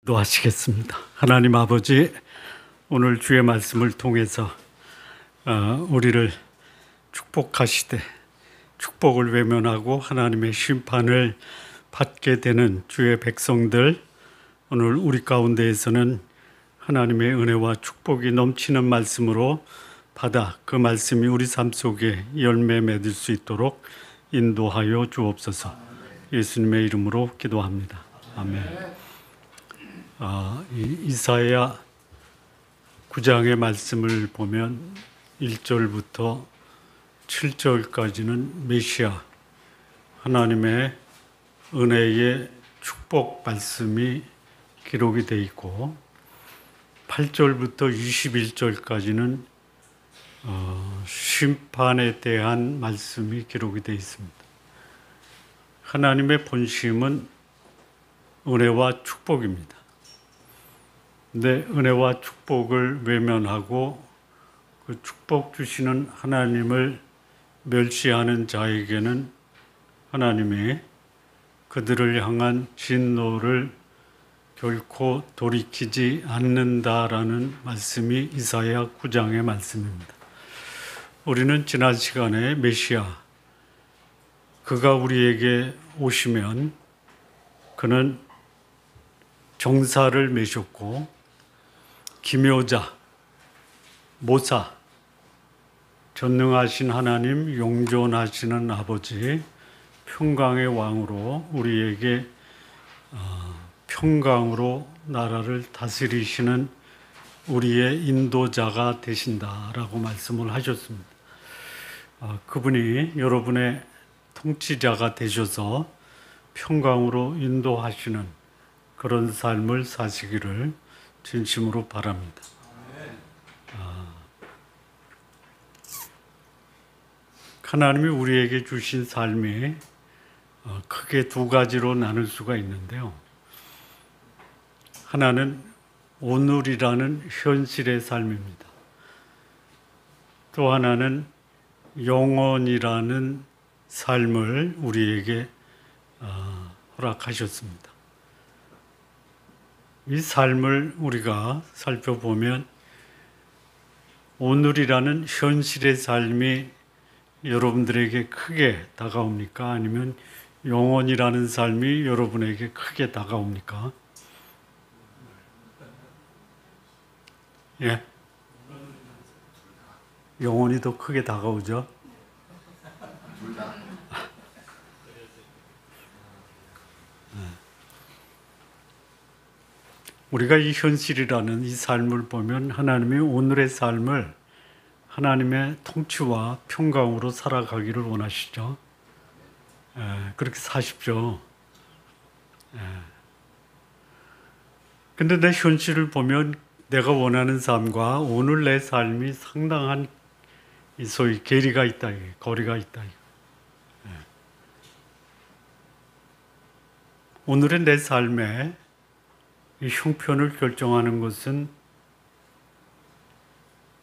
기도하시겠습니다. 하나님 아버지, 오늘 주의 말씀을 통해서 우리를 축복하시되 축복을 외면하고 하나님의 심판을 받게 되는 주의 백성들, 오늘 우리 가운데에서는 하나님의 은혜와 축복이 넘치는 말씀으로 받아 그 말씀이 우리 삶 속에 열매 맺을 수 있도록 인도하여 주옵소서. 예수님의 이름으로 기도합니다. 아멘. 이사야 9장의 말씀을 보면 1절부터 7절까지는 메시아 하나님의 은혜의 축복 말씀이 기록이 되어 있고 8절부터 21절까지는 심판에 대한 말씀이 기록이 되어 있습니다. 하나님의 본심은 은혜와 축복입니다. 근데 은혜와 축복을 외면하고 그 축복 주시는 하나님을 멸시하는 자에게는 하나님이 그들을 향한 진노를 결코 돌이키지 않는다라는 말씀이 이사야 9장의 말씀입니다. 우리는 지난 시간에 메시아, 그가 우리에게 오시면 그는 정사를 메셨고 기묘자, 모사, 전능하신 하나님, 용존하시는 아버지, 평강의 왕으로 우리에게 평강으로 나라를 다스리시는 우리의 인도자가 되신다라고 말씀을 하셨습니다. 그분이 여러분의 통치자가 되셔서 평강으로 인도하시는 그런 삶을 사시기를 진심으로 바랍니다. 하나님이 우리에게 주신 삶이 크게 두 가지로 나눌 수가 있는데요. 하나는 오늘이라는 현실의 삶입니다. 또 하나는 영원이라는 삶을 우리에게 허락하셨습니다. 이 삶을 우리가 살펴보면 오늘이라는 현실의 삶이 여러분들에게 크게 다가옵니까? 아니면 영원이라는 삶이 여러분에게 크게 다가옵니까? 예? 영원이 더 크게 다가오죠? 둘 다. 우리가 이 현실이라는 이 삶을 보면 하나님이 오늘의 삶을 하나님의 통치와 평강으로 살아가기를 원하시죠. 그렇게 사십시오. 근데 내 현실을 보면 내가 원하는 삶과 오늘 내 삶이 상당한 소위 괴리가 있다, 거리가 있다. 오늘의 내 삶에 이 형편을 결정하는 것은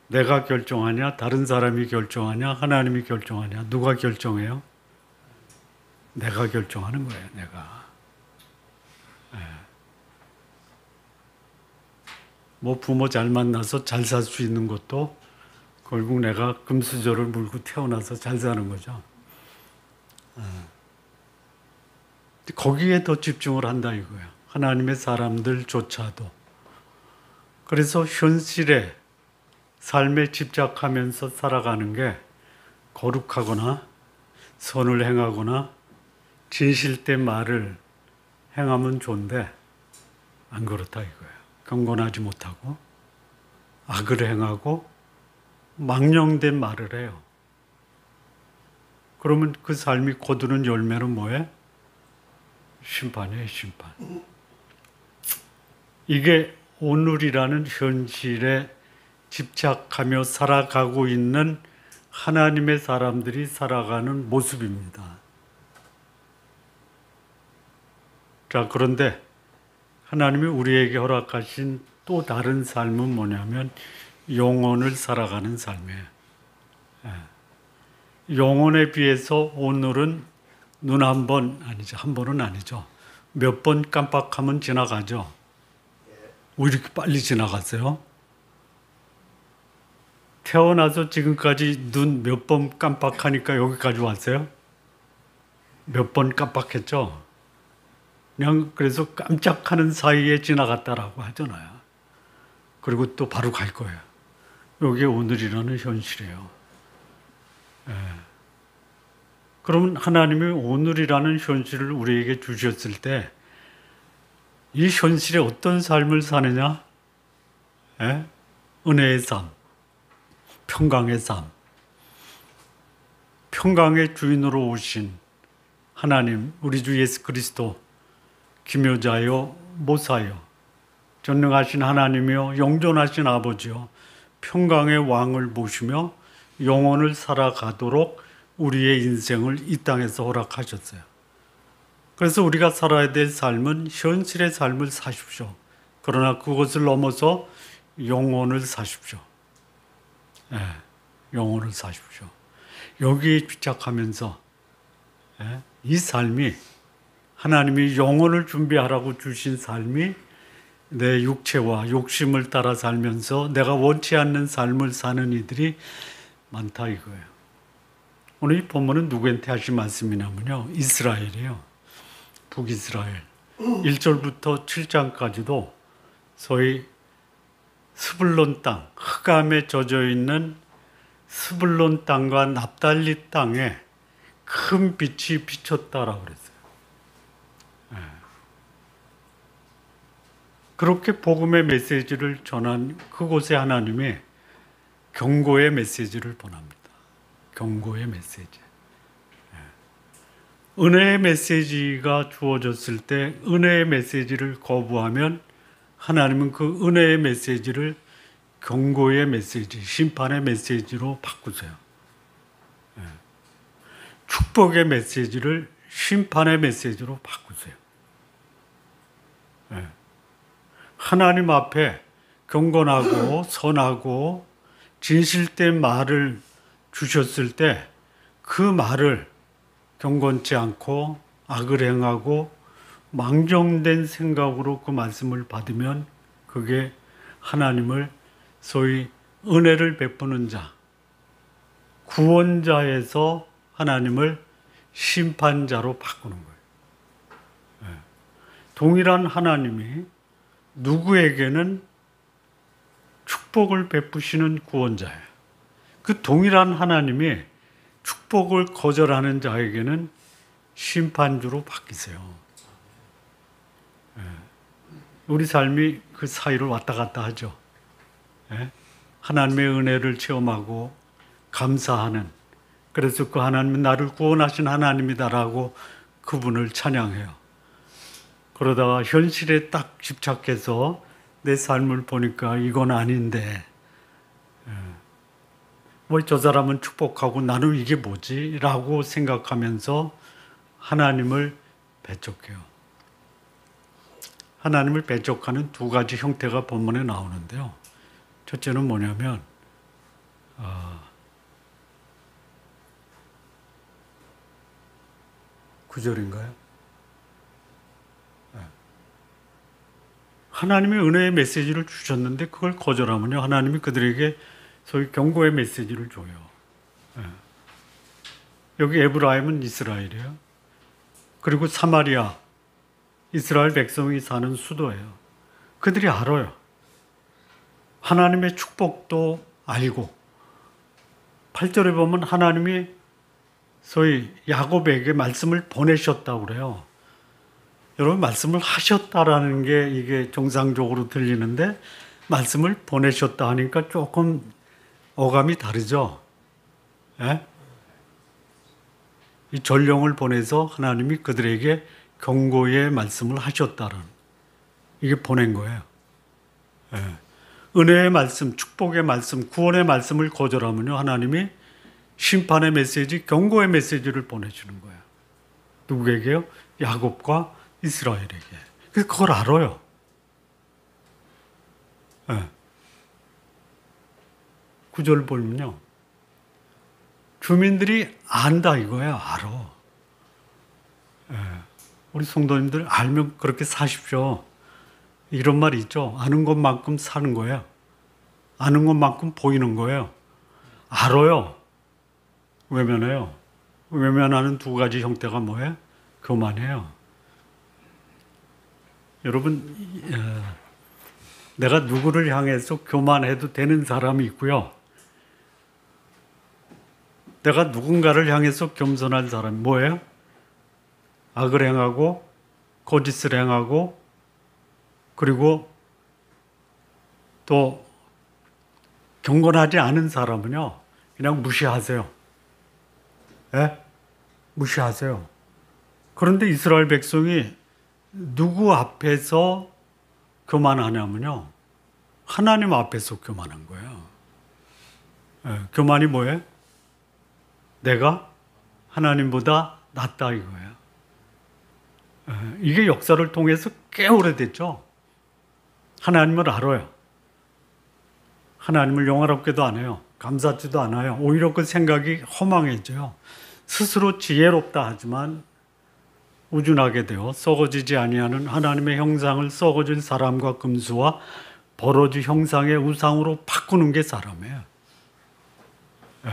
내가 결정하냐, 다른 사람이 결정하냐, 하나님이 결정하냐, 누가 결정해요? 내가 결정하는 거예요, 내가. 뭐 부모 잘 만나서 잘 살 수 있는 것도 결국 내가 금수저를 물고 태어나서 잘 사는 거죠. 거기에 더 집중을 한다 이거예요. 하나님의 사람들조차도. 그래서 현실에 삶에 집착하면서 살아가는 게 거룩하거나 선을 행하거나 진실된 말을 행하면 좋은데 안 그렇다 이거예요. 경건하지 못하고 악을 행하고 망령된 말을 해요. 그러면 그 삶이 거두는 열매는 뭐예요? 심판이에요, 심판. 이게 오늘이라는 현실에 집착하며 살아가고 있는 하나님의 사람들이 살아가는 모습입니다. 자, 그런데 하나님이 우리에게 허락하신 또 다른 삶은 뭐냐면 영혼을 살아가는 삶이에요. 영혼에 비해서 오늘은 눈 한 번 아니죠. 한 번은 아니죠. 몇 번 깜빡하면 지나가죠. 왜 이렇게 빨리 지나갔어요? 태어나서 지금까지 눈 몇 번 깜빡하니까 여기까지 왔어요? 몇 번 깜빡했죠? 그냥 그래서 깜짝하는 사이에 지나갔다라고 하잖아요. 그리고 또 바로 갈 거예요. 이게 오늘이라는 현실이에요. 예. 그러면 하나님이 오늘이라는 현실을 우리에게 주셨을 때 이 현실에 어떤 삶을 사느냐? 예? 은혜의 삶, 평강의 삶, 평강의 주인으로 오신 하나님, 우리 주 예수 그리스도, 기묘자요, 모사요, 전능하신 하나님이요, 영존하신 아버지요, 평강의 왕을 모시며 영원을 살아가도록 우리의 인생을 이 땅에서 허락하셨어요. 그래서 우리가 살아야 될 삶은 현실의 삶을 사십시오. 그러나 그것을 넘어서 영혼을 사십시오. 예, 영혼을 사십시오. 여기에 집착하면서 이 삶이 하나님이 영혼을 준비하라고 주신 삶이 내 육체와 욕심을 따라 살면서 내가 원치 않는 삶을 사는 이들이 많다 이거예요. 오늘 이 본문은 누구한테 하신 말씀이냐면요. 이스라엘이에요. 북이스라엘. 1절부터 7장까지도 소위 스불론 땅, 흑암에 젖어 있는 스불론 땅과 납달리 땅에 큰 빛이 비쳤다라고 그랬어요. 그렇게 복음의 메시지를 전한 그곳에 하나님이 경고의 메시지를 보냅니다. 경고의 메시지. 은혜의 메시지가 주어졌을 때 은혜의 메시지를 거부하면 하나님은 그 은혜의 메시지를 경고의 메시지, 심판의 메시지로 바꾸세요. 축복의 메시지를 심판의 메시지로 바꾸세요. 하나님 앞에 경건하고 선하고 진실된 말을 주셨을 때 그 말을 경건치 않고 악을 행하고 망정된 생각으로 그 말씀을 받으면 그게 하나님을 소위 은혜를 베푸는 자, 구원자에서 하나님을 심판자로 바꾸는 거예요. 동일한 하나님이 누구에게는 축복을 베푸시는 구원자예요. 그 동일한 하나님이 축복을 거절하는 자에게는 심판주로 바뀌세요. 우리 삶이 그 사이를 왔다 갔다 하죠. 하나님의 은혜를 체험하고 감사하는, 그래서 그 하나님은 나를 구원하신 하나님이다라고 그분을 찬양해요. 그러다가 현실에 딱 집착해서 내 삶을 보니까 이건 아닌데 뭐 저 사람은 축복하고 나는 이게 뭐지? 라고 생각하면서 하나님을 배척해요. 하나님을 배척하는 두 가지 형태가 본문에 나오는데요. 첫째는 뭐냐면 9절인가요? 하나님의 은혜의 메시지를 주셨는데 그걸 거절하면요, 하나님이 그들에게 소위 경고의 메시지를 줘요. 여기 에브라임은 이스라엘이에요. 그리고 사마리아, 이스라엘 백성이 사는 수도예요. 그들이 알아요. 하나님의 축복도 알고 8절에 보면 하나님이 소위 야곱에게 말씀을 보내셨다고 그래요. 여러분, 말씀을 하셨다라는 게 이게 정상적으로 들리는데 말씀을 보내셨다 하니까 조금 어감이 다르죠. 이 전령을 보내서 하나님이 그들에게 경고의 말씀을 하셨다는, 이게 보낸 거예요. 은혜의 말씀, 축복의 말씀, 구원의 말씀을 거절하면요, 하나님이 심판의 메시지, 경고의 메시지를 보내주는 거예요. 누구에게요? 야곱과 이스라엘에게. 그래서 그걸 알아요. 9절 보면요, 주민들이 안다 이거야. 알아. 우리 성도님들 알면 그렇게 사십시오. 이런 말이 있죠. 아는 것만큼 사는 거예요. 아는 것만큼 보이는 거예요. 알아요. 외면해요. 외면하는 두 가지 형태가 뭐예요? 교만해요. 여러분, 내가 누구를 향해서 교만해도 되는 사람이 있고요. 내가 누군가를 향해서 겸손한 사람이 뭐예요? 악을 행하고 거짓을 행하고 그리고 또 경건하지 않은 사람은요. 그냥 무시하세요. 예? 무시하세요. 그런데 이스라엘 백성이 누구 앞에서 교만하냐면요. 하나님 앞에서 교만한 거예요. 예, 교만이 뭐예요? 내가 하나님보다 낫다 이거예요. 예, 이게 역사를 통해서 꽤 오래됐죠. 하나님을 알아요. 하나님을 영화롭게도 안 해요. 감사지도 않아요. 오히려 그 생각이 허망해져요. 스스로 지혜롭다 하지만 우준하게 되어 썩어지지 아니하는 하나님의 형상을 썩어질 사람과 금수와 버러지 형상의 우상으로 바꾸는 게 사람이에요. 예,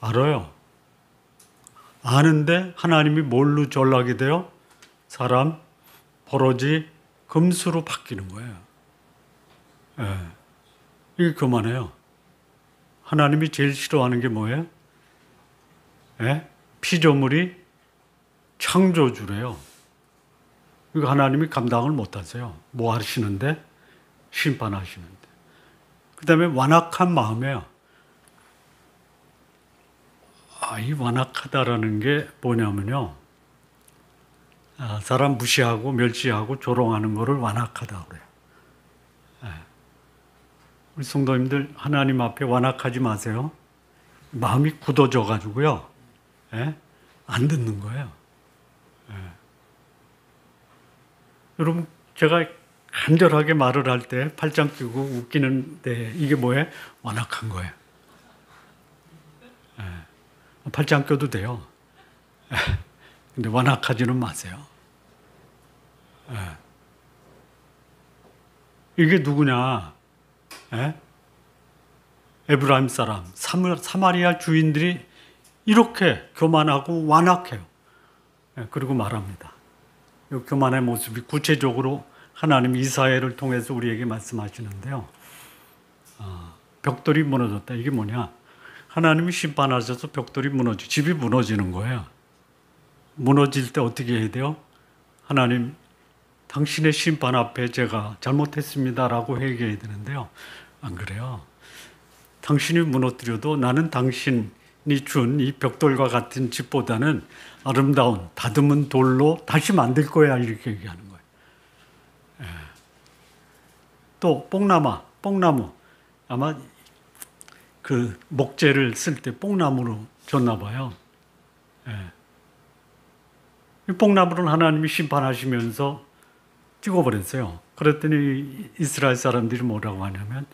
알아요. 아는데 하나님이 뭘로 전락이 돼요? 사람, 버러지, 금수로 바뀌는 거예요. 예, 이게 교만해요. 하나님이 제일 싫어하는 게 뭐예요? 예? 피조물이 창조주래요. 이거 하나님이 감당을 못하세요. 뭐 하시는데? 심판하시는데. 그 다음에 완악한 마음이에요. 이 완악하다라는 게 뭐냐면요. 사람 무시하고 멸시하고 조롱하는 거를 완악하다 그래요. 우리 성도님들 하나님 앞에 완악하지 마세요. 마음이 굳어져 가지고요. 안 듣는 거예요. 여러분 제가 간절하게 말을 할 때 팔짱 끼고 웃기는데 이게 뭐예요? 완악한 거예요. 팔짱 껴도 돼요. 근데 완악하지는 마세요. 이게 누구냐? 에브라임 사람, 사마리아 주인들이 이렇게 교만하고 완악해요. 그리고 말합니다. 이 교만의 모습이 구체적으로 하나님 이사야를 통해서 우리에게 말씀하시는데요. 벽돌이 무너졌다. 이게 뭐냐? 하나님이 심판하셔서 벽돌이 집이 무너지는 거예요. 무너질 때 어떻게 해야 돼요? 하나님, 당신의 심판 앞에 제가 잘못했습니다라고 회개해야 되는데요. 안 그래요. 당신이 무너뜨려도 나는 당신이 준 이 벽돌과 같은 집보다는 아름다운 다듬은 돌로 다시 만들 거야 이렇게 얘기하는 거예요. 또 뽕나무 아마 그 목재를 쓸 때 뽕나무로 줬나 봐요. 이 뽕나무를 하나님이 심판하시면서 찍어버렸어요. 그랬더니 이스라엘 사람들이 뭐라고 하냐면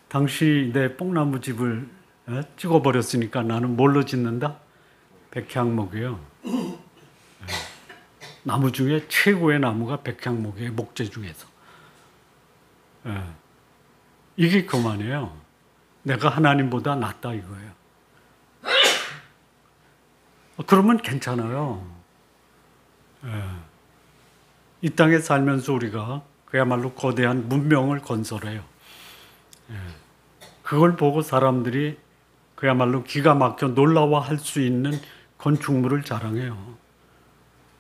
당신이 내 뽕나무 집을 찍어버렸으니까 나는 뭘로 짓는다? 백향목이에요. 나무 중에 최고의 나무가 백향목이에요. 목재 중에서. 이게 교만이에요. 내가 하나님보다 낫다 이거예요. 그러면 괜찮아요. 이 땅에 살면서 우리가 그야말로 거대한 문명을 건설해요. 그걸 보고 사람들이 그야말로 기가 막혀 놀라워할 수 있는 건축물을 자랑해요.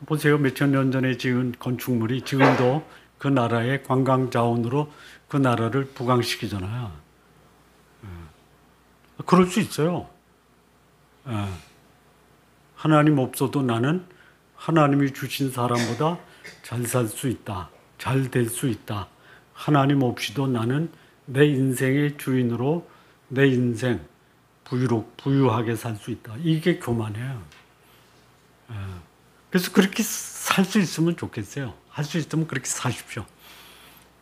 보세요. 몇천 년 전에 지은 건축물이 지금도 그 나라의 관광 자원으로 그 나라를 부강시키잖아요. 그럴 수 있어요. 하나님 없어도 나는 하나님이 주신 사람보다 잘 살 수 있다. 잘 될 수 있다. 하나님 없이도 나는 내 인생의 주인으로 내 인생 부유하게 살 수 있다. 이게 교만이에요. 그래서 그렇게 살 수 있으면 좋겠어요. 할 수 있으면 그렇게 사십시오.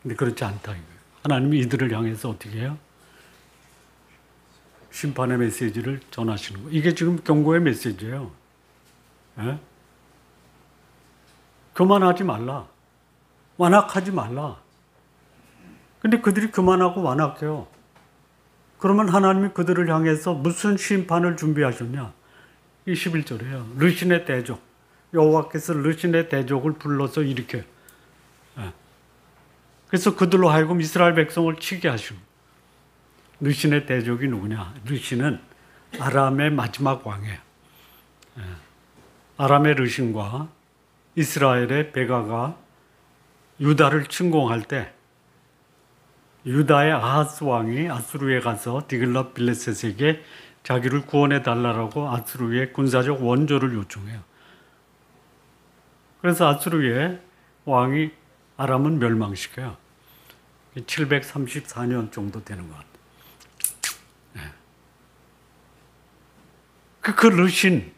근데 그렇지 않다 이거예요. 하나님이 이들을 향해서 어떻게 해요? 심판의 메시지를 전하시는 거예요. 이게 지금 경고의 메시지예요. 교만하지 말라. 완악하지 말라. 근데 그들이 그만하고 완악해요. 그러면 하나님이 그들을 향해서 무슨 심판을 준비하셨냐? 이 11절이에요. 르신의 대적. 여호와께서 르신의 대적을 불러서 일으켜요. 그래서 그들로 하여금 이스라엘 백성을 치게 하시고. 르신의 대적이 누구냐? 르신은 아람의 마지막 왕이에요. 아람의 르신과 이스라엘의 베가가 유다를 침공할 때 유다의 아하스 왕이 아수르에 가서 디글랏 빌레셋에게 자기를 구원해 달라고 아수르의 군사적 원조를 요청해요. 그래서 아수르의 왕이 아람은 멸망시켜요. 734년 정도 되는 것 같아요. 그 르신,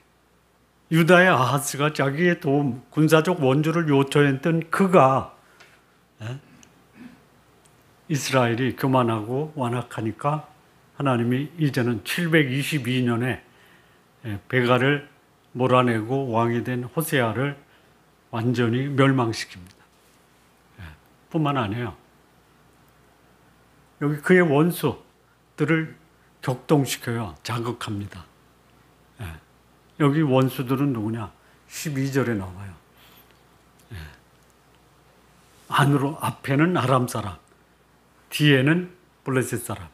유다의 아하스가 자기의 도움, 군사적 원조를 요청했던 그가 이스라엘이 교만하고 완악하니까 하나님이 이제는 722년에 베가를 몰아내고 왕이 된 호세아를 완전히 멸망시킵니다. 뿐만 아니에요. 여기 그의 원수들을 격동시켜요. 자극합니다. 여기 원수들은 누구냐? 12절에 나와요. 안으로, 앞에는 아람 사람, 뒤에는 블레셋 사람.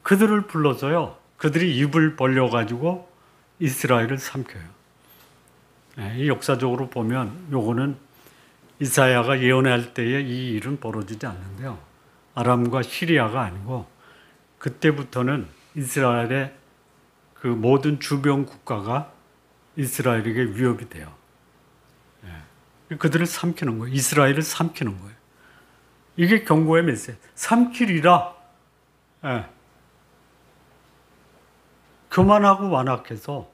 그들을 불러서요. 그들이 입을 벌려가지고 이스라엘을 삼켜요. 이 역사적으로 보면 요거는 이사야가 예언할 때에 이 일은 벌어지지 않는데요. 아람과 시리아가 아니고 그때부터는 이스라엘의 그 모든 주변 국가가 이스라엘에게 위협이 돼요. 그들을 삼키는 거예요. 이스라엘을 삼키는 거예요. 이게 경고의 메시지. 삼키리라. 교만하고 완악해서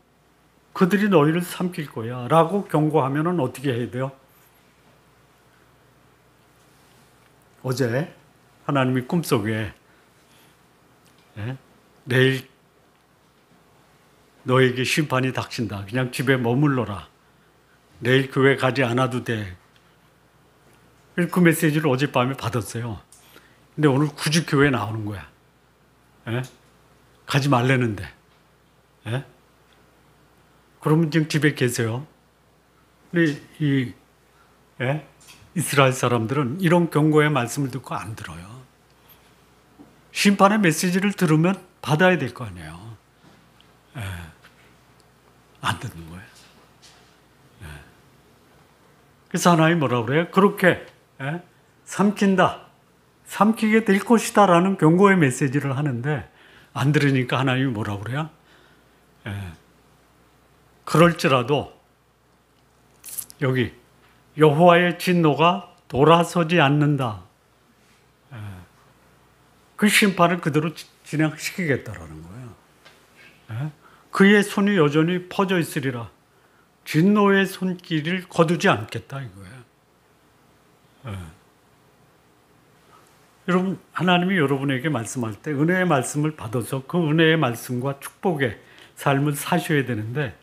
그들이 너희를 삼킬 거야 라고 경고하면 어떻게 해야 돼요? 어제 하나님이 꿈속에 내일 너에게 심판이 닥친다. 그냥 집에 머물러라. 내일 교회 가지 않아도 돼. 그 메시지를 어젯밤에 받았어요. 근데 오늘 굳이 교회에 나오는 거야. 가지 말라는데. 그러면 지금 집에 계세요. 근데 이스라엘 사람들은 이런 경고의 말씀을 듣고 안 들어요. 심판의 메시지를 들으면 받아야 될 거 아니에요. 안 듣는 거예요. 그래서 하나님이 뭐라고 그래요? 그렇게 삼킨다. 삼키게 될 것이다 라는 경고의 메시지를 하는데 안 들으니까 하나님이 뭐라고 그래요? 그럴지라도 여기 여호와의 진노가 돌아서지 않는다. 그 심판을 그대로 진행시키겠다라는 거예요. 그의 손이 여전히 퍼져 있으리라. 진노의 손길을 거두지 않겠다 이거예요. 여러분, 하나님이 여러분에게 말씀할 때 은혜의 말씀을 받아서 그 은혜의 말씀과 축복의 삶을 사셔야 되는데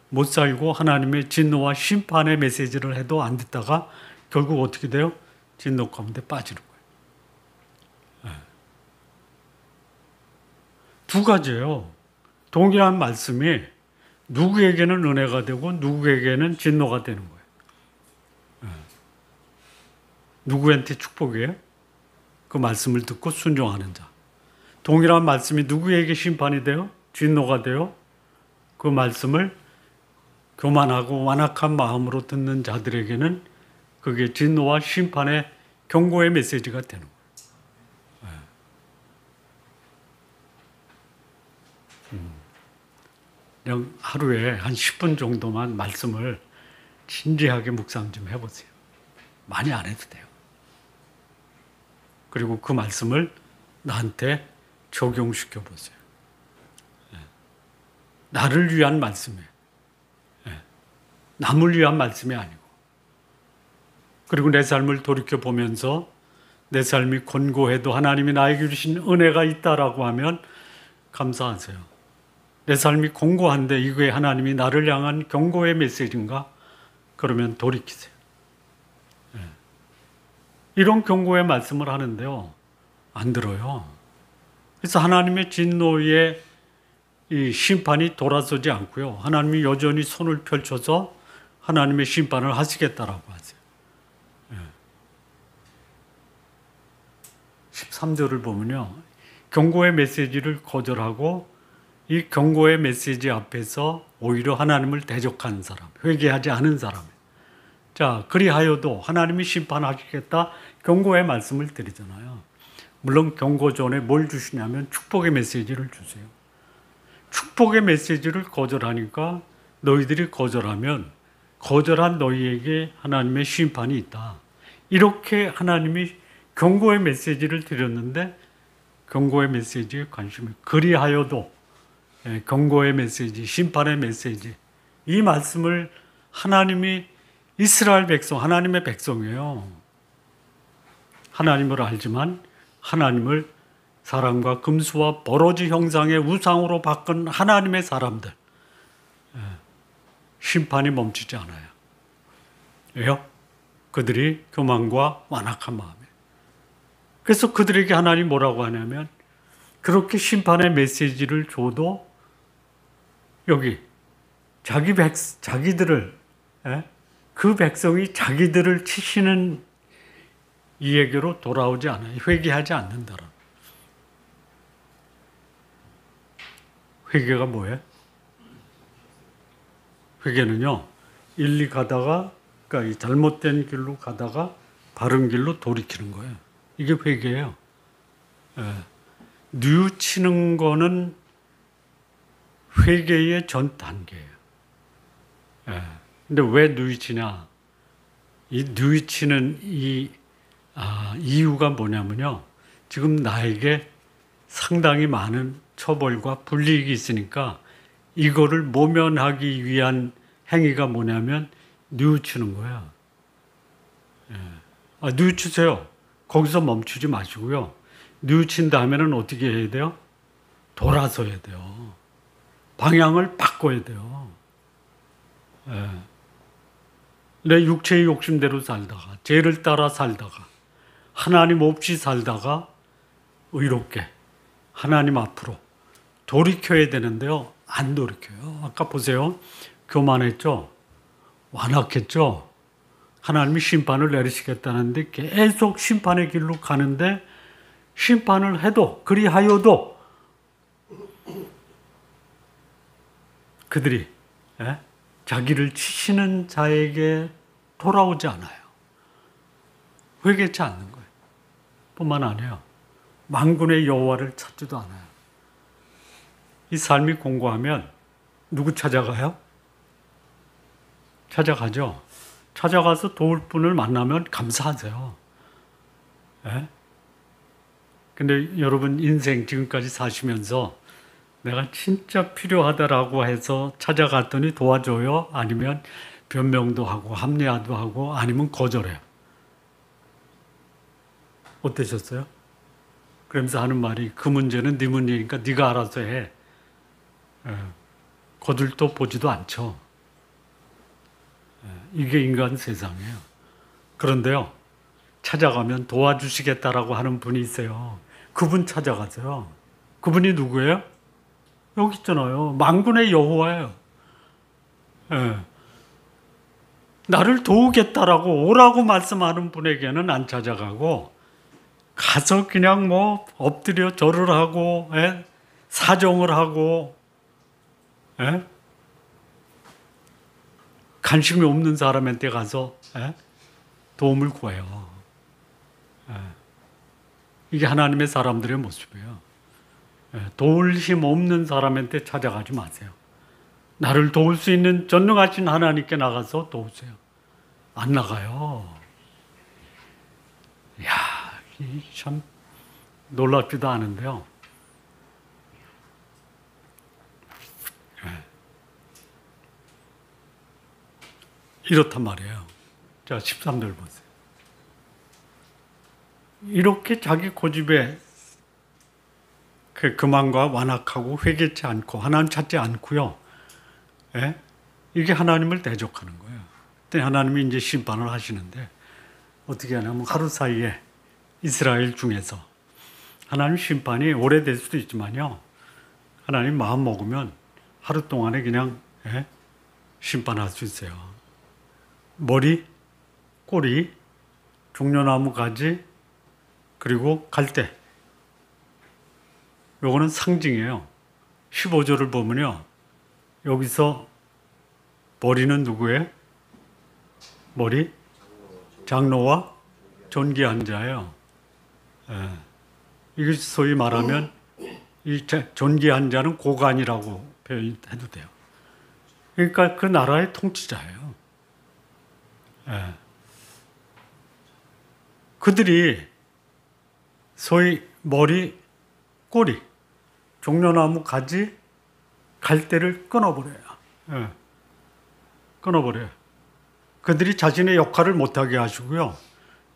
못 살고 하나님의 진노와 심판의 메시지를 해도 안 듣다가 결국 어떻게 돼요? 진노 가운데 빠지는 거예요. 두 가지예요. 동일한 말씀이 누구에게는 은혜가 되고 누구에게는 진노가 되는 거예요. 누구한테 축복이에요? 그 말씀을 듣고 순종하는 자. 동일한 말씀이 누구에게 심판이 돼요? 진노가 돼요? 그 말씀을 교만하고 완악한 마음으로 듣는 자들에게는 그게 진노와 심판의 경고의 메시지가 되는 거예요. 그냥 하루에 한 10분 정도만 말씀을 진지하게 묵상 좀 해보세요. 많이 안 해도 돼요. 그리고 그 말씀을 나한테 적용시켜 보세요. 나를 위한 말씀이에요. 남을 위한 말씀이 아니고. 그리고 내 삶을 돌이켜 보면서 내 삶이 곤고해도 하나님이 나에게 주신 은혜가 있다라고 하면 감사하세요. 내 삶이 곤고한데 이게 하나님이 나를 향한 경고의 메시지인가? 그러면 돌이키세요. 이런 경고의 말씀을 하는데요. 안 들어요. 그래서 하나님의 진노의 이 심판이 돌아서지 않고요. 하나님이 여전히 손을 펼쳐서 하나님의 심판을 하시겠다라고 하세요. 13절을 보면요. 경고의 메시지를 거절하고 이 경고의 메시지 앞에서 오히려 하나님을 대적하는 사람, 회개하지 않은 사람. 자, 그리하여도 하나님이 심판하시겠다 경고의 말씀을 드리잖아요. 물론 경고 전에 뭘 주시냐면 축복의 메시지를 주세요. 축복의 메시지를 거절하니까 너희들이 거절하면 거절한 너희에게 하나님의 심판이 있다. 이렇게 하나님이 경고의 메시지를 드렸는데 경고의 메시지에 관심이 그리하여도 경고의 메시지, 심판의 메시지 이 말씀을 하나님이 이스라엘 백성, 하나님의 백성이에요. 하나님을 알지만 하나님을 사람과 금수와 버러지 형상의 우상으로 바꾼 하나님의 사람들 심판이 멈추지 않아요. 왜요? 그들이 교만과 완악한 마음에. 그래서 그들에게 하나님 뭐라고 하냐면 그렇게 심판의 메시지를 줘도 여기 자기들을 그 백성이 자기들을 치시는 이에게로 돌아오지 않아요. 회개하지 않는다라. 회개가 뭐예요? 회개는요, 일리 가다가, 그러니까 잘못된 길로 가다가 바른 길로 돌이키는 거예요. 이게 회개예요. 뉘우치는 거는 회개의 전 단계예요. 근데 왜 뉘우치냐? 이 뉘우치는 이유가 뭐냐면요. 지금 나에게 상당히 많은 처벌과 불이익이 있으니까 이거를 모면하기 위한 행위가 뭐냐면 뉘우치는 거야. 뉘우치세요. 거기서 멈추지 마시고요. 뉘우친 다음에는 어떻게 해야 돼요? 돌아서야 돼요. 방향을 바꿔야 돼요. 내 육체의 욕심대로 살다가 죄를 따라 살다가 하나님 없이 살다가 의롭게 하나님 앞으로 돌이켜야 되는데요. 안 돌이켜요. 아까 보세요. 교만했죠? 완악했죠? 하나님이 심판을 내리시겠다는데 계속 심판의 길로 가는데 심판을 해도 그리하여도 그들이 자기를 치시는 자에게 돌아오지 않아요. 회개치 않는 거예요. 뿐만 아니라 만군의 여호와를 찾지도 않아요. 이 삶이 공고하면 누구 찾아가요? 찾아가죠. 찾아가서 도울 분을 만나면 감사하세요. 근데 여러분 인생 지금까지 사시면서 내가 진짜 필요하다라고 해서 찾아갔더니 도와줘요? 아니면 변명도 하고 합리화도 하고 아니면 거절해요? 어떠셨어요? 그러면서 하는 말이 그 문제는 네 문제니까 네가 알아서 해. 거들떠 보지도 않죠. 이게 인간 세상이에요. 그런데요. 찾아가면 도와주시겠다라고 하는 분이 있어요. 그분 찾아가세요. 그분이 누구예요? 여기 있잖아요. 만군의 여호와예요. 나를 도우겠다라고 오라고 말씀하는 분에게는 안 찾아가고 가서 그냥 뭐 엎드려 절을 하고 사정을 하고 관심이 없는 사람한테 가서 도움을 구해요. 이게 하나님의 사람들의 모습이에요. 도울 힘 없는 사람한테 찾아가지 마세요. 나를 도울 수 있는 전능하신 하나님께 나가서 도우세요. 안 나가요. 이야, 참 놀랍지도 않은데요. 이렇단 말이에요. 자, 13절 보세요. 이렇게 자기 고집에 그 교만과 완악하고 회개치 않고 하나님 찾지 않고요. 이게 하나님을 대적하는 거예요. 그때 하나님이 이제 심판을 하시는데 어떻게 하냐면 하루 사이에 이스라엘 중에서 하나님 심판이 오래될 수도 있지만요. 하나님 마음 먹으면 하루 동안에 그냥 심판할 수 있어요. 머리, 꼬리, 종려나무 가지, 그리고 갈대. 요거는 상징이에요. 15절을 보면요. 여기서 머리는 누구예요? 머리? 장로와 존귀한 자예요. 이게 소위 말하면 이 존귀한 자는 고관이라고 표현해도 돼요. 그러니까 그 나라의 통치자예요. 그들이 소위 머리, 꼬리, 종려나무 가지, 갈대를 끊어버려요. 끊어버려요. 그들이 자신의 역할을 못하게 하시고요.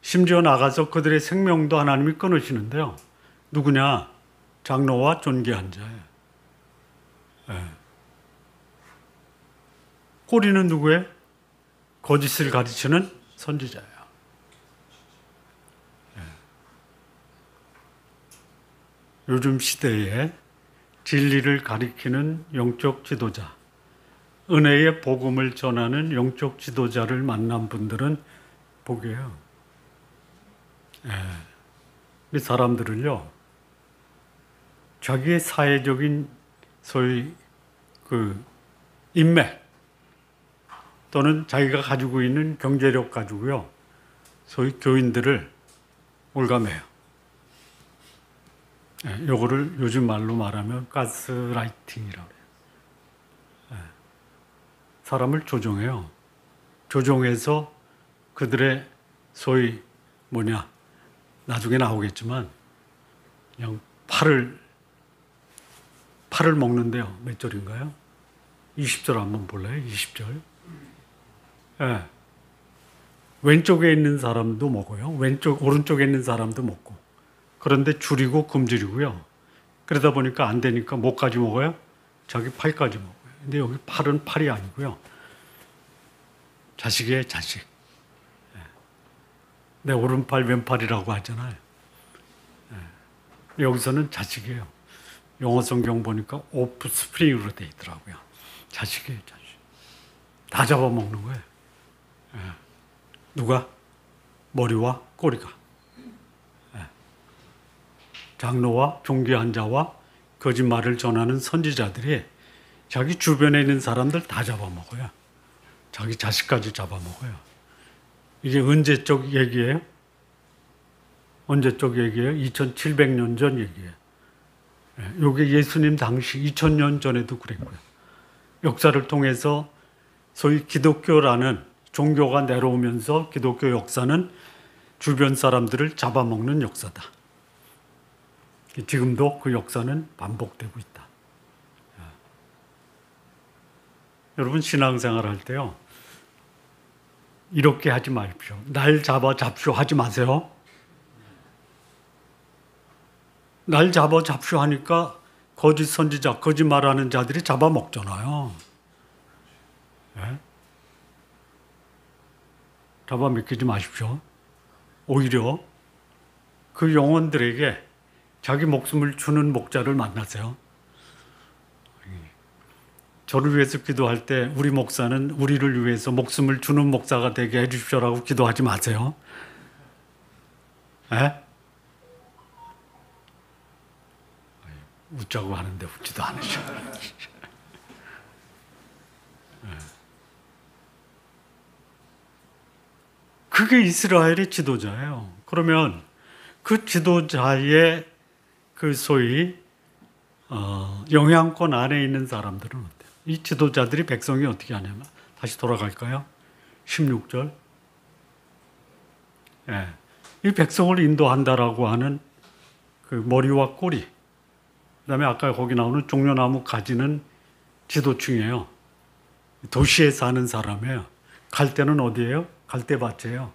심지어 나가서 그들의 생명도 하나님이 끊으시는데요. 누구냐? 장로와 존귀한 자예요. 꼬리는 누구예요? 거짓을 가르치는 선지자예요. 요즘 시대에 진리를 가리키는 영적 지도자, 은혜의 복음을 전하는 영적 지도자를 만난 분들은 복이에요. 이 사람들은요, 자기의 사회적인 소위 그 인맥 또는 자기가 가지고 있는 경제력 가지고요, 소위 교인들을 올가매요. 요거를 요즘 말로 말하면 가스라이팅이라고 해요. 사람을 조종해요. 조종해서 그들의 소위 나중에 나오겠지만 그냥 팔을 먹는데요. 몇 절인가요? 20절 한번 볼래요? 20절. 왼쪽에 있는 사람도 먹어요. 오른쪽에 있는 사람도 먹고. 그런데 줄이고 굶주리고요. 그러다 보니까 안 되니까 뭐까지 먹어요? 자기 팔까지 먹어요. 근데 여기 팔은 팔이 아니고요. 자식의 자식. 내 오른팔 왼팔이라고 하잖아요. 여기서는 자식이에요. 영어 성경 보니까 오프 스프링으로 돼 있더라고요. 자식이에요, 자식. 다 잡아먹는 거예요. 누가? 머리와 꼬리가. 장로와 존귀한 자와 거짓말을 전하는 선지자들이 자기 주변에 있는 사람들 다 잡아먹어요. 자기 자식까지 잡아먹어요. 이게 언제적 얘기예요? 언제적 얘기예요? 2700년 전 얘기예요. 이게 예수님 당시 2000년 전에도 그랬고요. 역사를 통해서 소위 기독교라는 종교가 내려오면서 기독교 역사는 주변 사람들을 잡아먹는 역사다. 지금도 그 역사는 반복되고 있다. 여러분 신앙생활 할 때요. 이렇게 하지 마십시오. 날 잡십시오 하지 마세요. 날 잡십시오 하니까 거짓 선지자, 거짓말하는 자들이 잡아먹잖아요. 잡아먹히지 마십시오. 오히려 그 영혼들에게 자기 목숨을 주는 목자를 만나세요. 저를 위해서 기도할 때 우리 목사는 우리를 위해서 목숨을 주는 목사가 되게 해주십시오라고 기도하지 마세요. 웃자고 하는데 웃지도 않으셔. 그게 이스라엘의 지도자예요. 그러면 그 지도자의 그 소위 영향권 안에 있는 사람들은 어때요? 이 지도자들이 백성이 어떻게 하냐면 다시 돌아갈까요? 16절. 이 백성을 인도한다라고 하는 그 머리와 꼬리, 그다음에 아까 거기 나오는 종려나무 가지는 지도층이에요. 도시에 사는 사람이에요. 갈대는 어디예요? 갈대밭이에요.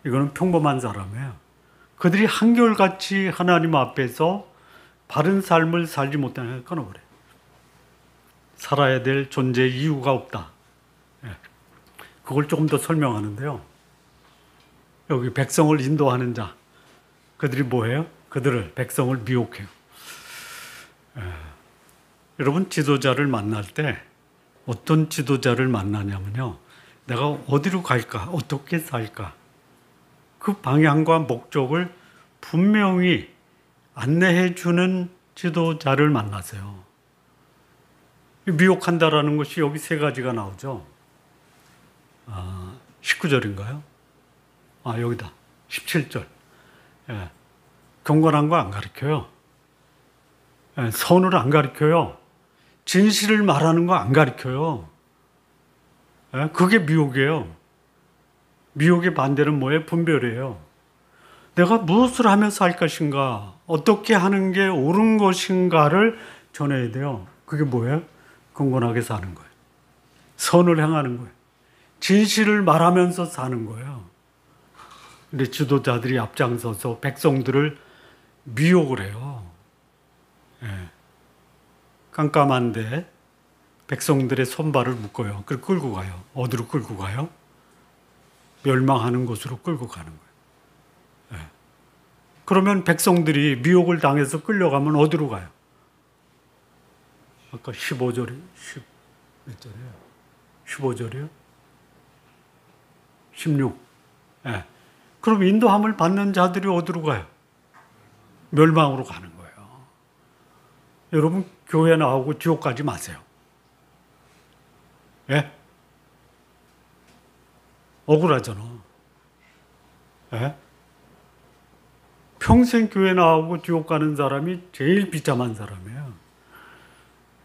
이거는 평범한 사람이에요. 그들이 한결같이 하나님 앞에서 바른 삶을 살지 못하는 끊어버려요. 살아야 될 존재 이유가 없다. 그걸 조금 더 설명하는데요. 여기 백성을 인도하는 자, 그들이 뭐해요? 그들을, 백성을 미혹해요. 여러분, 지도자를 만날 때 어떤 지도자를 만나냐면요, 내가 어디로 갈까, 어떻게 살까, 그 방향과 목적을 분명히 안내해 주는 지도자를 만나세요. 미혹한다라는 것이 여기 세 가지가 나오죠. 19절인가요? 여기다. 17절. 예. 경건한 거 안 가르쳐요. 예, 선을 안 가르쳐요. 진실을 말하는 거 안 가르쳐요. 예, 그게 미혹이에요. 미혹의 반대는 뭐예요? 분별이에요. 내가 무엇을 하며 살 것인가, 어떻게 하는 게 옳은 것인가를 전해야 돼요. 그게 뭐예요? 경건하게 사는 거예요. 선을 행하는 거예요. 진실을 말하면서 사는 거예요. 근데 지도자들이 앞장서서 백성들을 미혹을 해요. 예. 깜깜한데 백성들의 손발을 묶어요. 그걸 끌고 가요. 어디로 끌고 가요? 멸망하는 곳으로 끌고 가는 거예요. 예. 그러면 백성들이 미혹을 당해서 끌려가면 어디로 가요? 아까 15절이, 몇 절이에요? 15절이요? 16. 예. 그럼 인도함을 받는 자들이 어디로 가요? 멸망으로 가는 거예요. 여러분, 교회 나오고 지옥 가지 마세요. 예? 억울하잖아. 예? 평생 교회 나오고 지옥 가는 사람이 제일 비참한 사람이에요.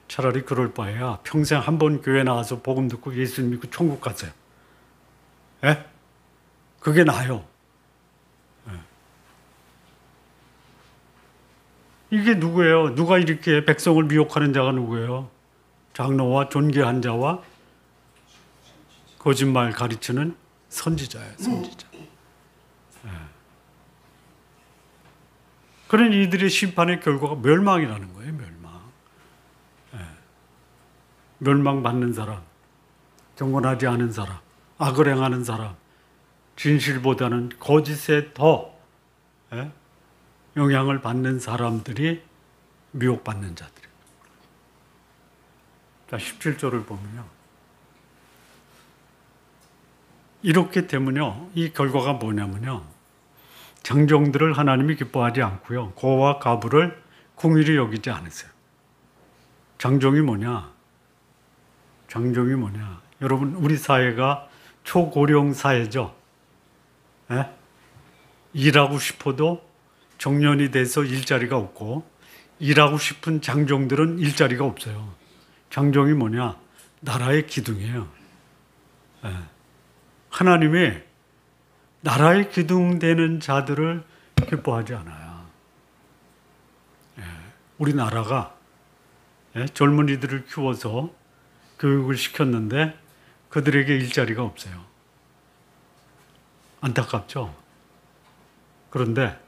차라리 그럴 바에야 평생 한 번 교회 나와서 복음 듣고 예수 믿고 천국 가세요. 예? 그게 나아요. 예. 이게 누구예요? 누가 이렇게 백성을 미혹하는 자가 누구예요? 장로와 존귀한 자와 거짓말 가르치는 선지자예요. 선지자. 예. 그런 이들의 심판의 결과가 멸망이라는 거예요. 멸망. 예. 멸망받는 사람, 경건하지 않은 사람, 악을 행하는 사람, 진실보다는 거짓에 더 영향을 받는 사람들이 미혹받는 자들이에요. 자, 17절을 보면요. 이렇기 때문에요, 이 결과가 뭐냐면요, 장정들을 하나님이 기뻐하지 않고요, 고와 가부를 궁일이 여기지 않으세요. 장정이 뭐냐? 장정이 뭐냐? 여러분, 우리 사회가 초고령 사회죠. 예? 일하고 싶어도 정년이 돼서 일자리가 없고, 일하고 싶은 장정들은 일자리가 없어요. 장정이 뭐냐? 나라의 기둥이에요. 예. 하나님이 나라의 기둥 되는 자들을 기뻐하지 않아요. 예. 우리나라가 젊은이들을 키워서 교육을 시켰는데 그들에게 일자리가 없어요. 안타깝죠? 그런데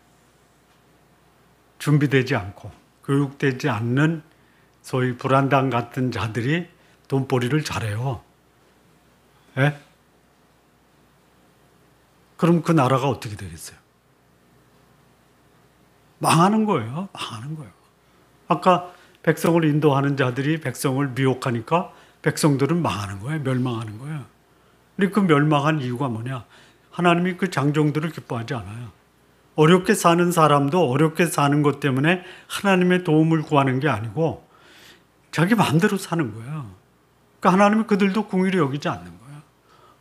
준비되지 않고 교육되지 않는 소위 불안당 같은 자들이 돈벌이를 잘해요. 예? 그럼 그 나라가 어떻게 되겠어요? 망하는 거예요. 망하는 거예요. 아까 백성을 인도하는 자들이 백성을 미혹하니까 백성들은 망하는 거예요. 멸망하는 거예요. 근데 그 멸망한 이유가 뭐냐? 하나님이 그 장정들을 기뻐하지 않아요. 어렵게 사는 사람도 어렵게 사는 것 때문에 하나님의 도움을 구하는 게 아니고 자기 마음대로 사는 거예요. 그러니까 하나님은 그들도 궁일이 여기지 않는 거예요.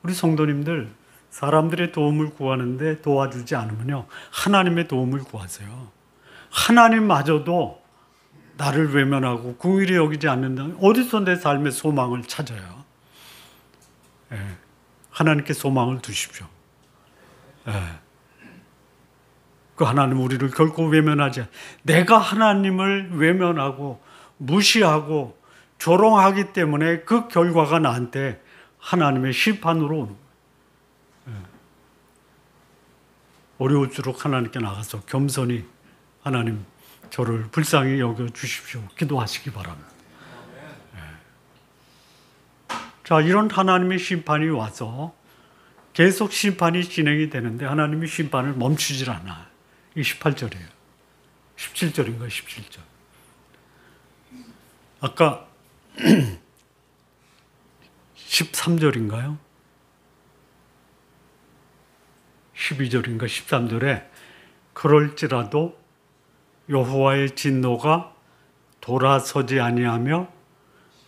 우리 성도님들, 사람들의 도움을 구하는데 도와주지 않으면요, 하나님의 도움을 구하세요. 하나님마저도 나를 외면하고 궁일이 여기지 않는다. 어디서 내 삶의 소망을 찾아요? 예. 하나님께 소망을 두십시오. 예. 그 하나님 우리를 결코 외면하지 않아요. 내가 하나님을 외면하고 무시하고 조롱하기 때문에 그 결과가 나한테 하나님의 심판으로 오는 거예요. 예. 어려울수록 하나님께 나가서 겸손히 하나님 저를 불쌍히 여겨 주십시오. 기도하시기 바랍니다. 예. 자, 이런 하나님의 심판이 와서 계속 심판이 진행이 되는데 하나님이 심판을 멈추질 않아. 이게 18절이에요. 17절인가요? 17절. 아까 13절인가요? 12절인가 13절에 그럴지라도 여호와의 진노가 돌아서지 아니하며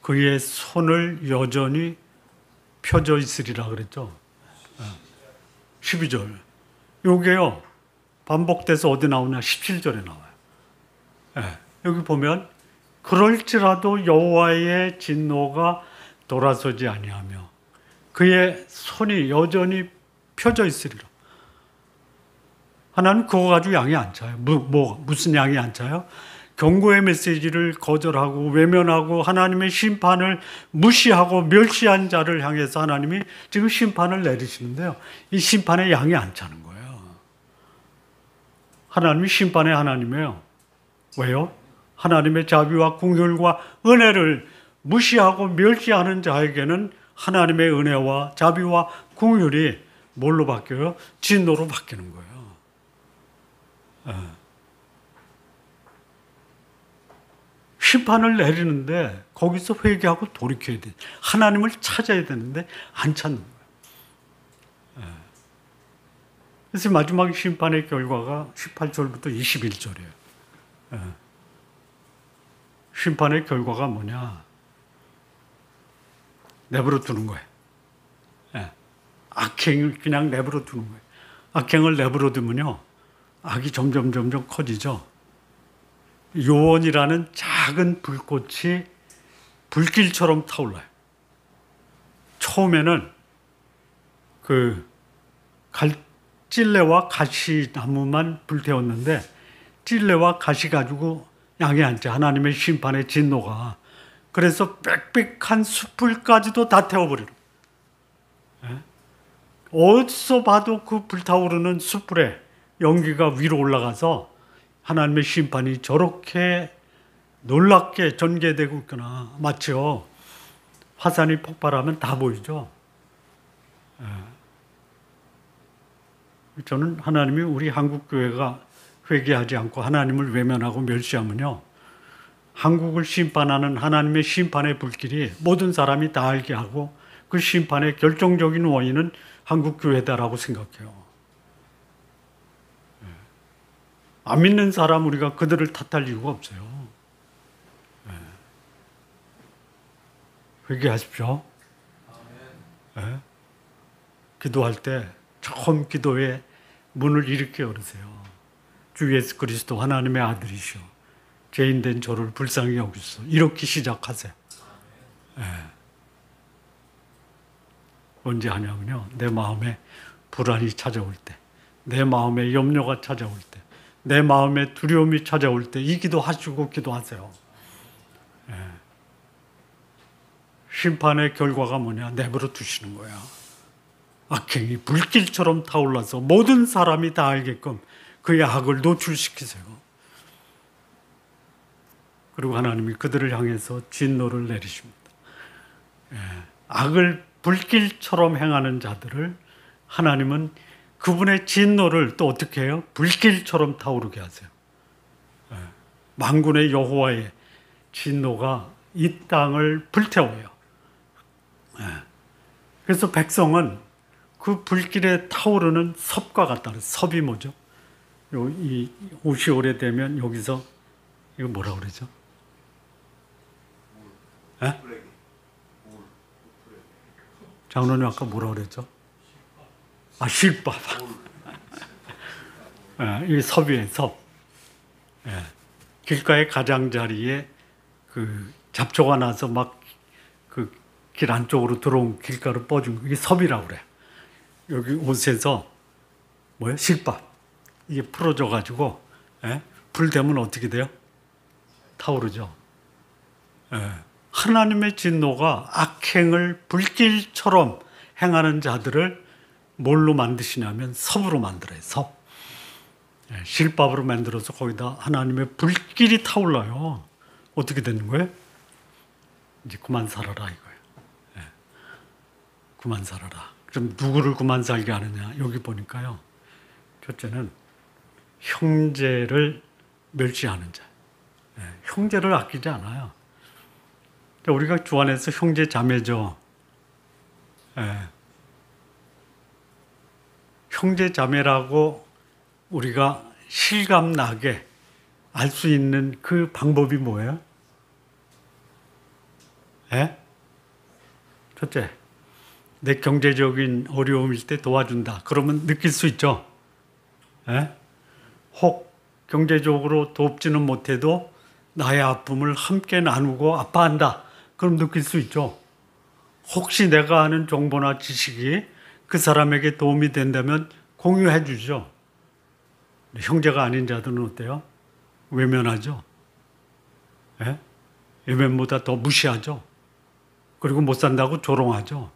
그의 손을 여전히 펴져 있으리라 그랬죠. 12절. 요게요. 반복돼서 어디 나오냐? 17절에 나와요. 여기 보면 그럴지라도 여호와의 진노가 돌아서지 아니하며 그의 손이 여전히 펴져 있으리라. 하나님 그거 가지고 양이 안 차요. 무슨 양이 안 차요? 경고의 메시지를 거절하고 외면하고 하나님의 심판을 무시하고 멸시한 자를 향해서 하나님이 지금 심판을 내리시는데요. 이 심판에 양이 안 차는 거예요. 하나님이 심판의 하나님이에요. 왜요? 하나님의 자비와 긍휼과 은혜를 무시하고 멸시하는 자에게는 하나님의 은혜와 자비와 긍휼이 뭘로 바뀌어요? 진노로 바뀌는 거예요. 심판을 내리는데 거기서 회개하고 돌이켜야 돼. 하나님을 찾아야 되는데 안 찾는 거예요. 그래서 마지막 심판의 결과가 18절부터 21절이에요. 심판의 결과가 뭐냐? 내버려 두는 거예요. 악행을 그냥 내버려 두는 거예요. 악행을 내버려 두면요. 악이 점점 커지죠. 요원이라는 작은 불꽃이 불길처럼 타올라요. 처음에는 그 찔레와 가시나무만 불태웠는데 찔레와 가시 가지고 양이 안 차. 하나님의 심판의 진노가. 그래서 빽빽한 숯불까지도 다 태워버려요. 어디서 봐도 그 불타오르는 숯불에 연기가 위로 올라가서 하나님의 심판이 저렇게 놀랍게 전개되고 있구나. 마치요. 화산이 폭발하면 다 보이죠. 저는 하나님이 우리 한국교회가 회개하지 않고 하나님을 외면하고 멸시하면요. 한국을 심판하는 하나님의 심판의 불길이 모든 사람이 다 알게 하고 그 심판의 결정적인 원인은 한국교회다라고 생각해요. 안 믿는 사람 우리가 그들을 탓할 이유가 없어요. 회개하십시오. 기도할 때 처음 기도의 문을 이렇게 열으세요. 주 예수 그리스도 하나님의 아들이시오. 죄인된 저를 불쌍히 여기소서. 이렇게 시작하세요. 언제 하냐면요. 내 마음에 불안이 찾아올 때, 내 마음에 염려가 찾아올 때, 내 마음에 두려움이 찾아올 때 이 기도하시고 기도하세요. 심판의 결과가 뭐냐? 내버려 두시는 거야. 악행이 불길처럼 타올라서 모든 사람이 다 알게끔 그의 악을 노출시키세요. 그리고 하나님이 그들을 향해서 진노를 내리십니다. 악을 불길처럼 행하는 자들을 하나님은 그분의 진노를 또 어떻게 해요? 불길처럼 타오르게 하세요. 만군의 여호와의 진노가 이 땅을 불태워요. 그래서 백성은 그 불길에 타오르는 섭과 같다. 섭이 뭐죠? 이 옷이 오래되면 여기서 이거 뭐라 그러죠? 장로님 아까 뭐라 그랬죠? 실밥. 이 섭이에요, 섭. 길가의 가장자리에 그 잡초가 나서 막 그 길 안쪽으로 들어온 길가를 뻗은 거, 이게 섭이라고 그래. 여기 옷에서 뭐예요? 실밥. 이게 풀어져 가지고 불 되면 어떻게 돼요? 타오르죠. 하나님의 진노가 악행을 불길처럼 행하는 자들을 뭘로 만드시냐면 섭으로 만들어요. 섭. 실밥으로 만들어서 거기다 하나님의 불길이 타올라요. 어떻게 되는 거예요? 이제 그만 살아라 이거예요. 그만 살아라. 그럼 누구를 그만 살게 하느냐? 여기 보니까요. 첫째는 형제를 멸시하는 자. 형제를 아끼지 않아요. 우리가 주 안에서 형제 자매죠. 형제 자매라고 우리가 실감나게 알 수 있는 그 방법이 뭐예요? 첫째, 내 경제적인 어려움일 때 도와준다. 그러면 느낄 수 있죠. 혹 경제적으로 돕지는 못해도 나의 아픔을 함께 나누고 아파한다. 그럼 느낄 수 있죠. 혹시 내가 아는 정보나 지식이 그 사람에게 도움이 된다면 공유해 주죠. 형제가 아닌 자들은 어때요? 외면하죠. 외면보다 더 무시하죠. 그리고 못 산다고 조롱하죠.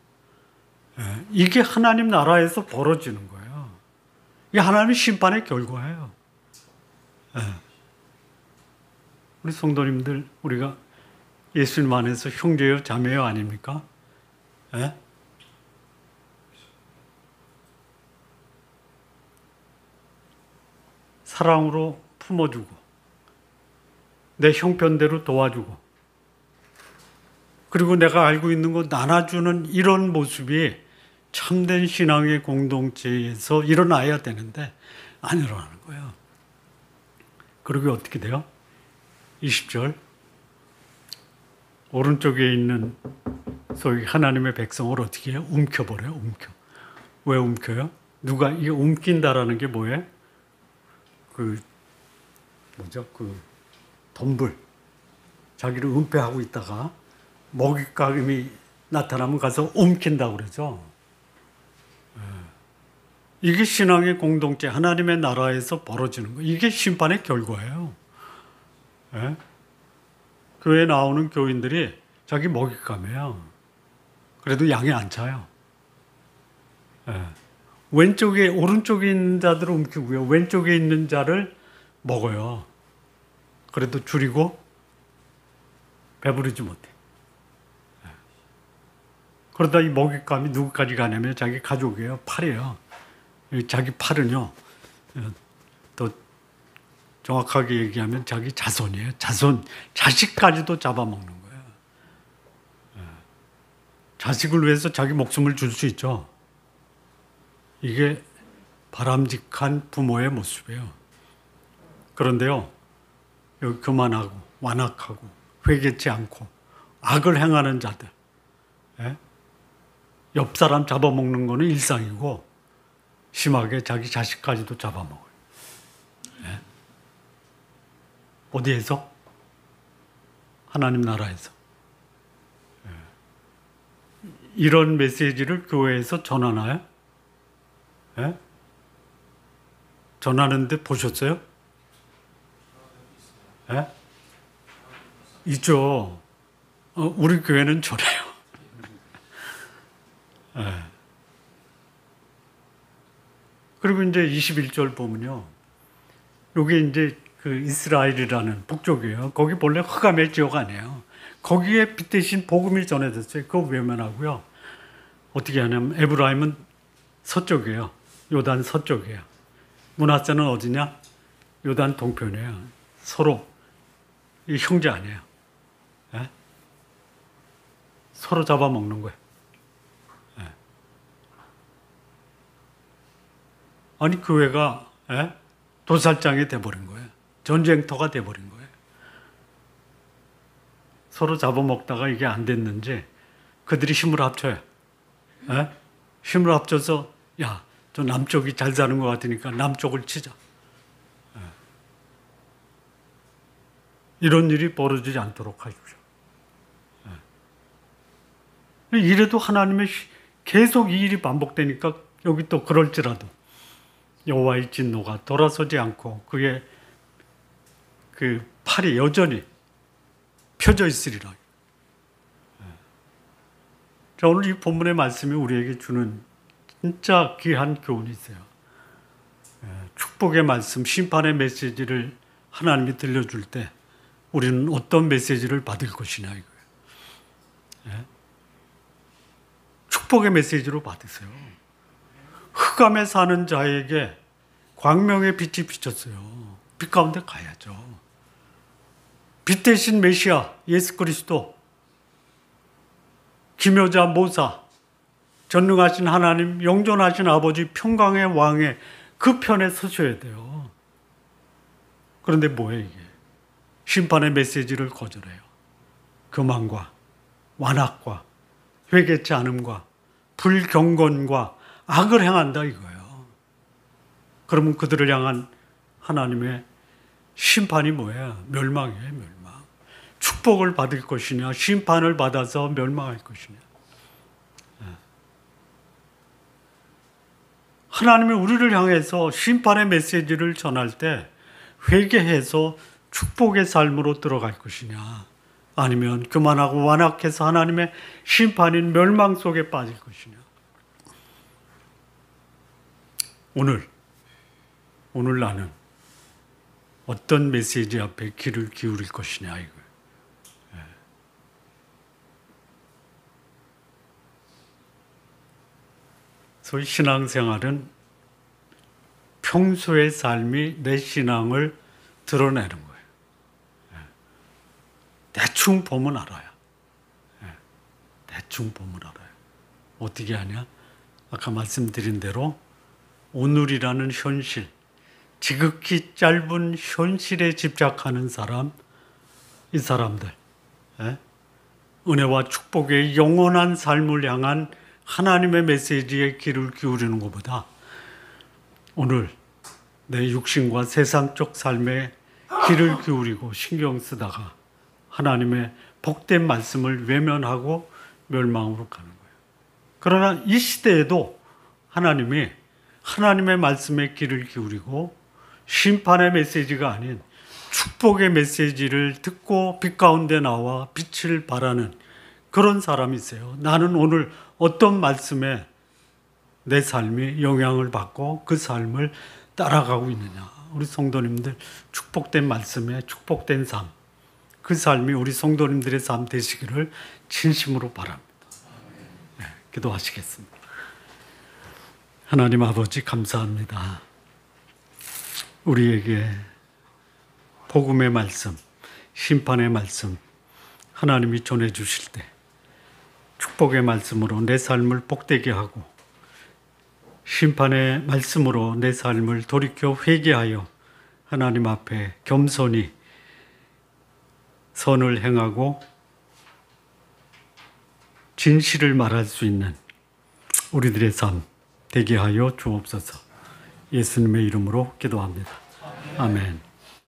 이게 하나님 나라에서 벌어지는 거예요. 이게 하나님의 심판의 결과예요. 우리 성도님들, 우리가 예수님 안에서 형제요 자매요 아닙니까? 사랑으로 품어주고 내 형편대로 도와주고 그리고 내가 알고 있는 거 나눠주는 이런 모습이 참된 신앙의 공동체에서 일어나야 되는데 안 일어나는 거예요. 그리고 어떻게 돼요? 20절 오른쪽에 있는 소위 하나님의 백성을 어떻게 해요? 움켜버려요. 움켜. 왜 움켜요? 누가 이게 움킨다라는 게 뭐예요? 그 덤불 자기를 은폐하고 있다가 먹잇감이 나타나면 가서 움킨다고 그러죠. 이게 신앙의 공동체 하나님의 나라에서 벌어지는 거예요. 이게 심판의 결과예요. 교회에 나오는 교인들이 자기 먹잇감이에요. 그래도 양이 안 차요. 오른쪽에 있는 자들을 움키고요. 왼쪽에 있는 자를 먹어요. 그래도 줄이고 배부르지 못해. 그러다 이 먹잇감이 누구까지 가냐면 자기 가족이에요. 팔이에요. 자기 팔은요. 또 정확하게 얘기하면 자기 자손이에요. 자식까지도 잡아먹는 거예요. 자식을 위해서 자기 목숨을 줄 수 있죠. 이게 바람직한 부모의 모습이에요. 그런데요, 여기 교만하고 완악하고 회개치 않고 악을 행하는 자들, 옆 사람 잡아먹는 거는 일상이고 심하게 자기 자식까지도 잡아먹어요. 어디에서? 하나님 나라에서. 이런 메시지를 교회에서 전하나요? 전하는데 보셨어요? 있죠. 우리 교회는 전해요. 그리고 이제 21절 보면요. 여기 이제 그 이스라엘이라는 북쪽이에요. 거기 본래 흑암의 지역 아니에요. 거기에 빛 대신 복음이 전해졌어요. 그거 외면하고요. 어떻게 하냐면 에브라임은 서쪽이에요. 요단 서쪽이에요. 므낫세는 어디냐? 요단 동편이에요. 서로 이 형제 아니에요. 서로 잡아먹는 거예요. 아니 교회가 도살장이 돼버린 거예요. 전쟁터가 돼버린 거예요. 서로 잡아먹다가 이게 안 됐는지 그들이 힘을 합쳐요. 힘을 합쳐서 야, 저 남쪽이 잘 사는 것 같으니까 남쪽을 치자. 이런 일이 벌어지지 않도록 하십시오. 이래도 하나님의 계속 이 일이 반복되니까 여기 또 그럴지라도 여호와의 진노가 돌아서지 않고 그의 그 팔이 여전히 펴져 있으리라. 자, 오늘 이 본문의 말씀이 우리에게 주는 진짜 귀한 교훈이 있어요. 축복의 말씀, 심판의 메시지를 하나님이 들려줄 때 우리는 어떤 메시지를 받을 것이냐 이거예요. 축복의 메시지로 받으세요. 흑암에 사는 자에게 광명의 빛이 비쳤어요. 빛 가운데 가야죠. 빛 대신 메시아 예수 그리스도, 기묘자 모사, 전능하신 하나님, 영존하신 아버지, 평강의 왕의 그 편에 서셔야 돼요. 그런데 뭐예요 이게? 심판의 메시지를 거절해요. 교만과 완악과 회개치 않음과 불경건과 악을 행한다 이거예요. 그러면 그들을 향한 하나님의 심판이 뭐예요? 멸망이에요, 멸망. 축복을 받을 것이냐, 심판을 받아서 멸망할 것이냐. 하나님이 우리를 향해서 심판의 메시지를 전할 때 회개해서 축복의 삶으로 들어갈 것이냐, 아니면 교만하고 완악해서 하나님의 심판인 멸망 속에 빠질 것이냐. 오늘 나는 어떤 메시지 앞에 귀를 기울일 것이냐 이거예요. 소위 신앙생활은 평소의 삶이 내 신앙을 드러내는 거예요. 대충 보면 알아요. 대충 보면 알아요. 어떻게 하냐? 아까 말씀드린 대로 오늘이라는 현실, 지극히 짧은 현실에 집착하는 사람, 이 사람들, 은혜와 축복의 영원한 삶을 향한 하나님의 메시지에 귀를 기울이는 것보다 오늘 내 육신과 세상적 삶에 귀를 기울이고 신경 쓰다가 하나님의 복된 말씀을 외면하고 멸망으로 가는 거예요. 그러나 이 시대에도 하나님이 하나님의 말씀에 귀를 기울이고 심판의 메시지가 아닌 축복의 메시지를 듣고 빛 가운데 나와 빛을 발하는 그런 사람이 있어요. 나는 오늘 어떤 말씀에 내 삶이 영향을 받고 그 삶을 따라가고 있느냐. 우리 성도님들 축복된 말씀에 축복된 삶, 그 삶이 우리 성도님들의 삶 되시기를 진심으로 바랍니다. 네, 기도하시겠습니다. 하나님 아버지 감사합니다. 우리에게 복음의 말씀, 심판의 말씀 하나님이 전해주실 때 축복의 말씀으로 내 삶을 복되게 하고 심판의 말씀으로 내 삶을 돌이켜 회개하여 하나님 앞에 겸손히 선을 행하고 진실을 말할 수 있는 우리들의 삶 되게 하여 주옵소서. 예수님의 이름으로 기도합니다. 아멘.